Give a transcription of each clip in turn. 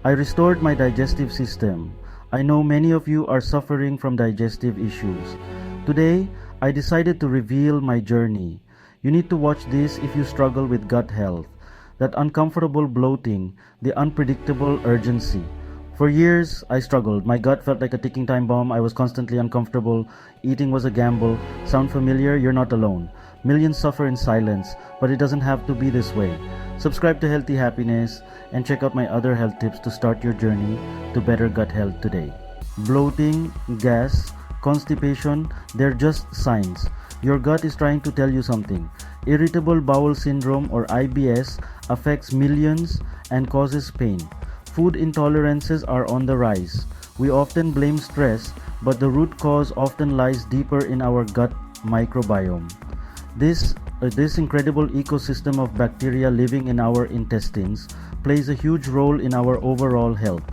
I restored my digestive system. I know many of you are suffering from digestive issues. Today, I decided to reveal my journey. You need to watch this if you struggle with gut health, that uncomfortable bloating, the unpredictable urgency. For years, I struggled. My gut felt like a ticking time bomb. I was constantly uncomfortable. Eating was a gamble. Sound familiar? You're not alone. Millions suffer in silence, but it doesn't have to be this way. Subscribe to Healthy Happiness and check out my other health tips to start your journey to better gut health today. Bloating, gas, constipation, they're just signs. Your gut is trying to tell you something. Irritable bowel syndrome or IBS affects millions and causes pain. Food intolerances are on the rise. We often blame stress, but the root cause often lies deeper in our gut microbiome. This incredible ecosystem of bacteria living in our intestines plays a huge role in our overall health.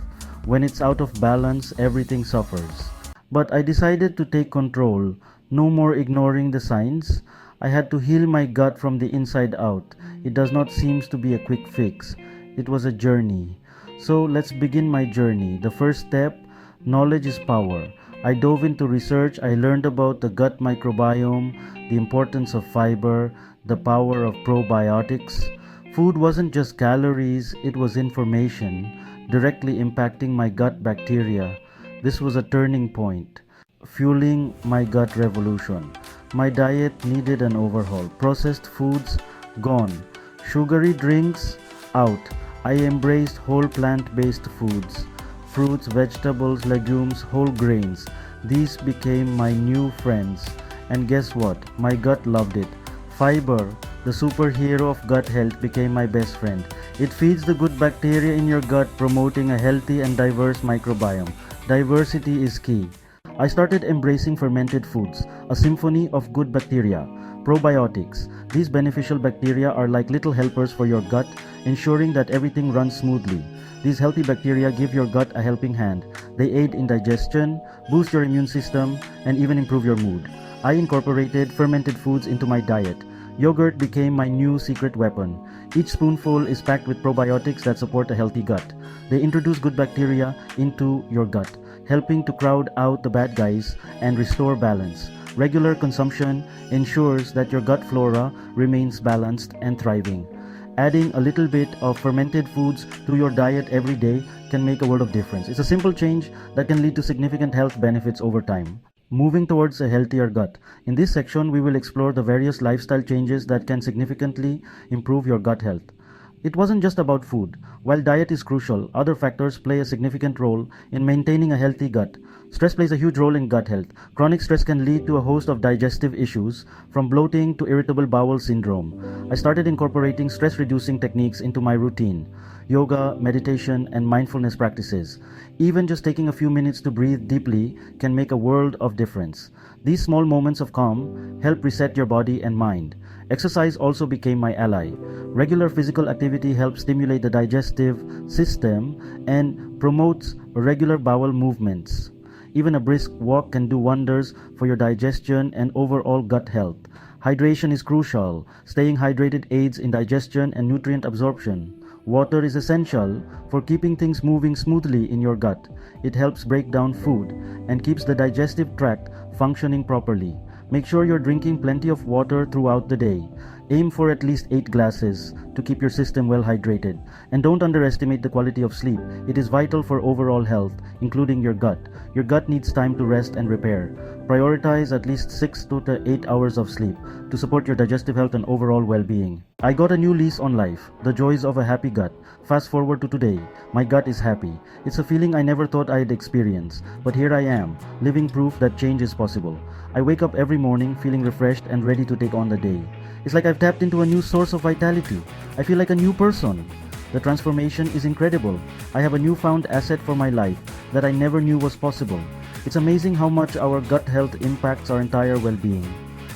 When it's out of balance, everything suffers. But I decided to take control. No more ignoring the signs. I had to heal my gut from the inside out. It does not seem to be a quick fix. It was a journey. So let's begin my journey. The first step, knowledge is power. I dove into research. I learned about the gut microbiome, the importance of fiber, the power of probiotics. Food wasn't just calories, it was information directly impacting my gut bacteria. This was a turning point, fueling my gut revolution. My diet needed an overhaul. Processed foods, gone. Sugary drinks, out. I embraced whole plant-based foods. Fruits, vegetables, legumes, whole grains. These became my new friends. And guess what? My gut loved it. Fiber, the superhero of gut health, became my best friend. It feeds the good bacteria in your gut, promoting a healthy and diverse microbiome. Diversity is key. I started embracing fermented foods, a symphony of good bacteria. Probiotics. These beneficial bacteria are like little helpers for your gut, ensuring that everything runs smoothly. These healthy bacteria give your gut a helping hand. They aid in digestion, boost your immune system, and even improve your mood. I incorporated fermented foods into my diet. Yogurt became my new secret weapon. Each spoonful is packed with probiotics that support a healthy gut. They introduce good bacteria into your gut, helping to crowd out the bad guys and restore balance. Regular consumption ensures that your gut flora remains balanced and thriving. Adding a little bit of fermented foods to your diet every day can make a world of difference. It's a simple change that can lead to significant health benefits over time. Moving towards a healthier gut. In this section, we will explore the various lifestyle changes that can significantly improve your gut health. It wasn't just about food. While diet is crucial, other factors play a significant role in maintaining a healthy gut. Stress plays a huge role in gut health. Chronic stress can lead to a host of digestive issues, from bloating to irritable bowel syndrome. I started incorporating stress-reducing techniques into my routine: yoga, meditation, and mindfulness practices. Even just taking a few minutes to breathe deeply can make a world of difference. These small moments of calm help reset your body and mind. Exercise also became my ally. Regular physical activity helps stimulate the digestive system and promotes regular bowel movements. Even a brisk walk can do wonders for your digestion and overall gut health. Hydration is crucial. Staying hydrated aids in digestion and nutrient absorption. Water is essential for keeping things moving smoothly in your gut. It helps break down food and keeps the digestive tract functioning properly. Make sure you're drinking plenty of water throughout the day. Aim for at least 8 glasses to keep your system well hydrated. And don't underestimate the quality of sleep. It is vital for overall health, including your gut. Your gut needs time to rest and repair. Prioritize at least 6 to 8 hours of sleep to support your digestive health and overall well-being. I got a new lease on life, the joys of a happy gut. Fast forward to today, my gut is happy. It's a feeling I never thought I'd experience, but here I am, living proof that change is possible. I wake up every morning feeling refreshed and ready to take on the day. It's like I've tapped into a new source of vitality. I feel like a new person. The transformation is incredible. I have a newfound asset for my life that I never knew was possible. It's amazing how much our gut health impacts our entire well-being.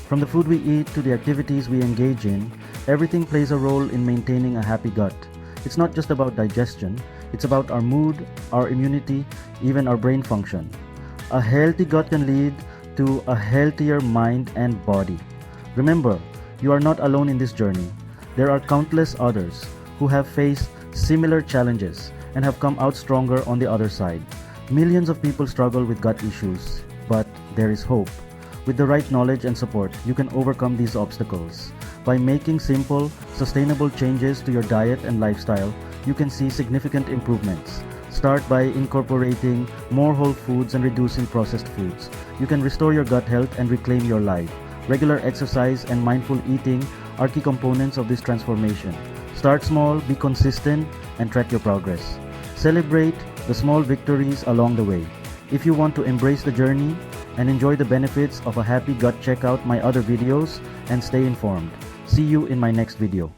From the food we eat to the activities we engage in, everything plays a role in maintaining a happy gut. It's not just about digestion, it's about our mood, our immunity, even our brain function. A healthy gut can lead to a healthier mind and body. Remember, you are not alone in this journey. There are countless others who have faced similar challenges. and have come out stronger on the other side. Millions of people struggle with gut issues, but there is hope. With the right knowledge and support, you can overcome these obstacles. By making simple, sustainable changes to your diet and lifestyle, you can see significant improvements. Start by incorporating more whole foods and reducing processed foods. You can restore your gut health and reclaim your life. Regular exercise and mindful eating are key components of this transformation. Start small, be consistent, and track your progress. Celebrate the small victories along the way. If you want to embrace the journey and enjoy the benefits of a happy gut, check out my other videos and stay informed. See you in my next video.